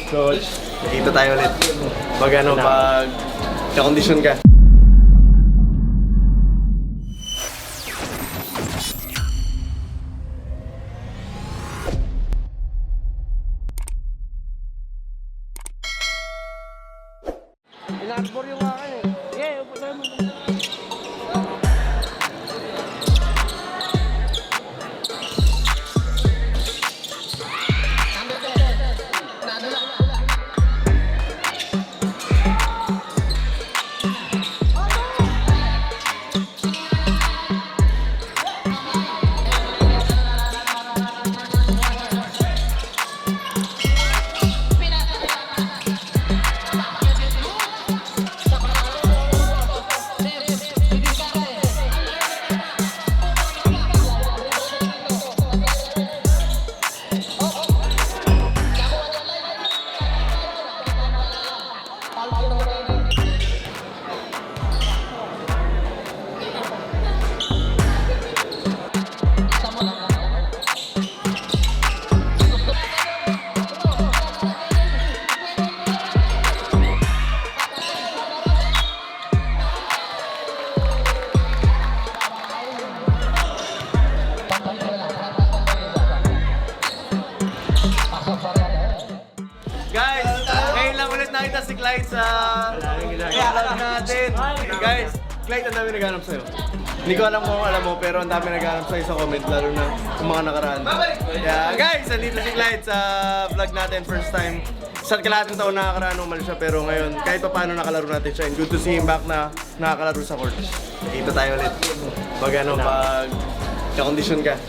Coach. Nakita tayo ulit. Pag pag kakondisyon ka. Inakbor yung akin eh. Sige, upo tayo mo. Guys, ngayon lang ulit nakita si Clyde sa vlog natin. Guys, Clyde, ang dami naghanap sa'yo. Hindi ko alam kung alam mo, pero ang dami naghanap sa'yo sa comment, lalo na yung mga nakaraan. Yeah, guys, nandito si Clyde sa vlog natin, first time. Sa kalahating taon nakakaraan umalis siya, pero ngayon, kahit pa paano nakalaro natin siya. And good to see him back na nakakalaro sa court. Nakita tayo ulit. Pag pag kakondisyon ka.